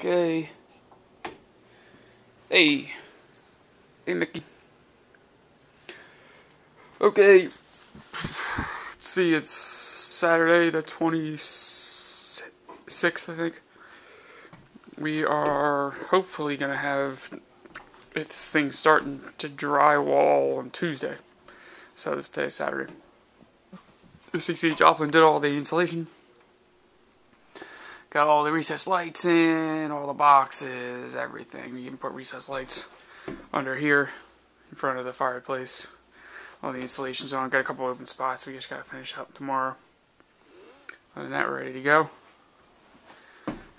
Okay. Hey. Hey, Mickey. Okay. Let's see, it's Saturday the 26th, I think. We are hopefully going to have this thing starting to drywall on Tuesday. So this day is Saturday. The 60 Jocelyn did all the insulation. Got all the recessed lights in, all the boxes, everything. You can put recessed lights under here in front of the fireplace. All the installation's on. Got a couple open spots. We just got to finish up tomorrow. Other than that, we're ready to go.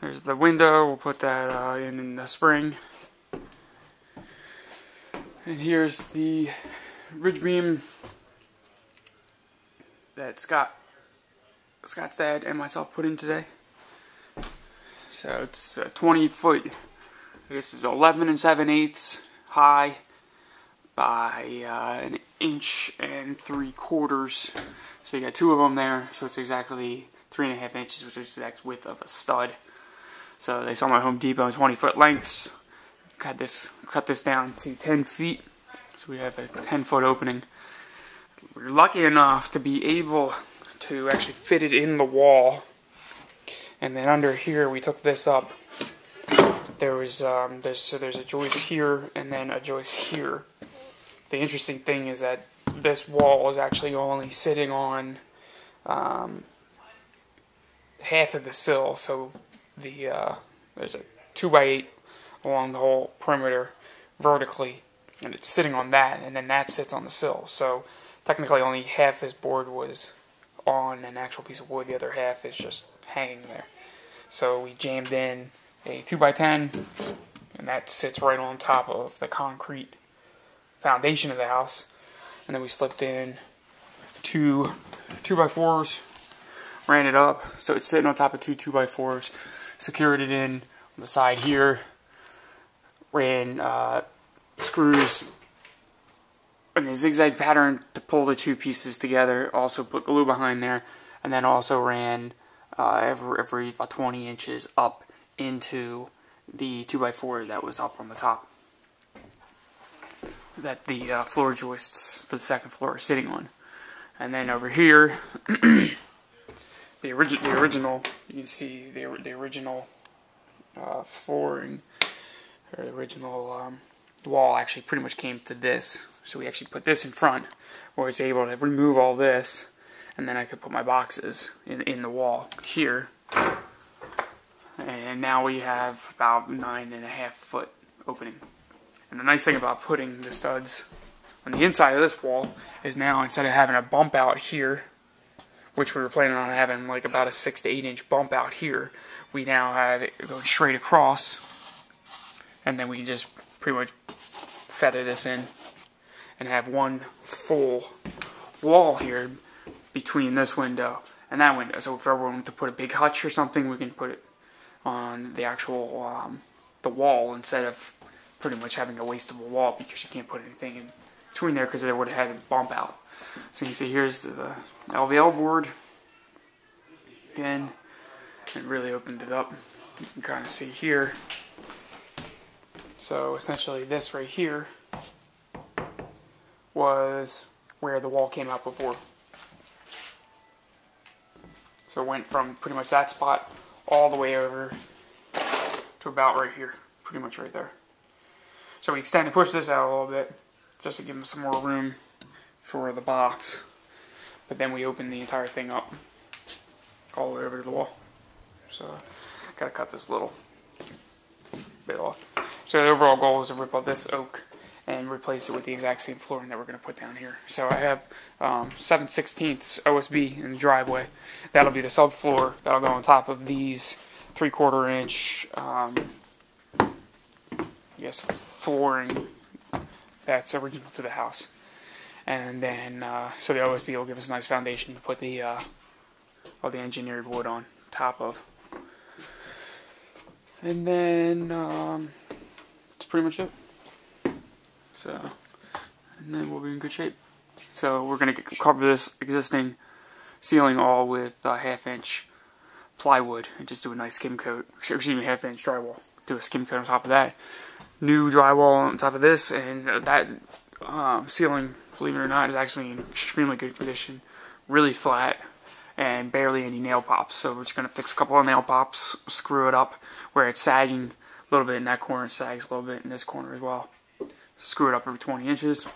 There's the window. We'll put that in the spring. And here's the ridge beam that Scott's dad and myself put in today. So it's a 20-foot, I guess it's 11 7/8 high by an 1 3/4 inches. So you got two of them there, so it's exactly 3.5 inches, which is the exact width of a stud. So they sell them at Home Depot in 20-foot lengths. Cut this down to 10 feet, so we have a 10-foot opening. We're lucky enough to be able to actually fit it in the wall. And then under here, we took this up. There's a joist here and then a joist here. The interesting thing is that this wall is actually only sitting on half of the sill. So there's a 2x8 along the whole perimeter vertically, and it's sitting on that, and then that sits on the sill. So technically, only half this board was on an actual piece of wood. The other half is just hanging there. So we jammed in a 2x10, and that sits right on top of the concrete foundation of the house. And then we slipped in two 2x4s, ran it up, so it's sitting on top of two 2x4s, secured it in on the side here, ran screws in a zigzag pattern to pull the two pieces together, also put glue behind there, and then also ran every about 20 inches up into the 2x4 that was up on the top that the floor joists for the second floor are sitting on. And then over here, the original, you can see the original flooring, or the original wall actually pretty much came to this. So we actually put this in front, where I was able to remove all this, and then I could put my boxes in the wall here. And now we have about 9.5 foot opening. And the nice thing about putting the studs on the inside of this wall is now, instead of having a bump out here, which we were planning on having like about a 6 to 8 inch bump out here, we now have it going straight across, and then we can just pretty much feather this in and have one full wall here between this window and that window. So if everyone wants to put a big hutch or something, we can put it on the actual the wall, instead of pretty much having a waste of a wall, because you can't put anything in between there because they would have had a bump out. So you can see here's the LVL board again, and really opened it up. You can kind of see here. So essentially this right here was where the wall came out before. So it went from pretty much that spot all the way over to about right here, pretty much right there. So we extend and push this out a little bit just to give them some more room for the box. But then we open the entire thing up all the way over to the wall. So gotta cut this little bit off. So the overall goal is to rip out this oak and replace it with the exact same flooring that we're going to put down here. So I have 7/16 OSB in the driveway. That'll be the subfloor. That'll go on top of these 3/4 inch flooring that's original to the house. And then so the OSB will give us a nice foundation to put the all the engineered wood on top of. And then that's pretty much it. So, and then we'll be in good shape. So we're going to cover this existing ceiling all with 1/2 inch plywood and just do a nice skim coat, excuse me, 1/2 inch drywall. do a skim coat on top of that. New drywall on top of this, and that ceiling, believe it or not, is actually in extremely good condition. Really flat, and barely any nail pops. So we're just going to fix a couple of nail pops, screw it up where it's sagging a little bit in that corner, it sags a little bit in this corner as well. So screw it up every 20 inches,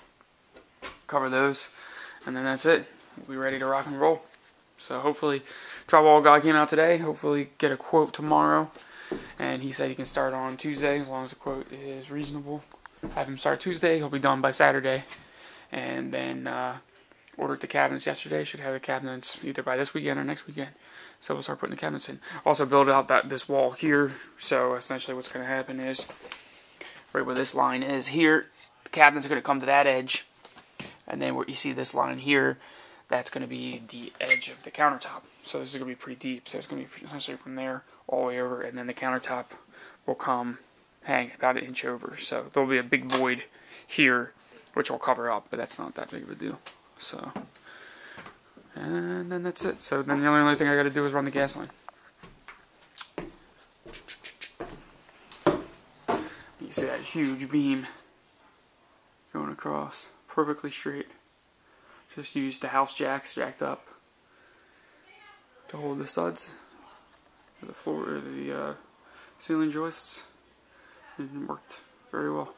cover those, and then that's it. We'll be ready to rock and roll. So hopefully, drywall guy came out today. Hopefully get a quote tomorrow. And he said he can start on Tuesday as long as the quote is reasonable. Have him start Tuesday. He'll be done by Saturday. And then ordered the cabinets yesterday. Should have the cabinets either by this weekend or next weekend. So we'll start putting the cabinets in. Also build out this wall here. So essentially what's going to happen is, right where this line is here, the cabinets are going to come to that edge. And then where you see this line here, that's going to be the edge of the countertop. So this is going to be pretty deep. So it's going to be essentially from there all the way over. And then the countertop will hang about an inch over. So there'll be a big void here, which will cover up. But that's not that big of a deal. So, and then that's it. So then the only thing I got to do is run the gas line. You see that huge beam going across, perfectly straight. Just used the house jacks jacked up to hold the studs, the floor, the ceiling joists, and it worked very well.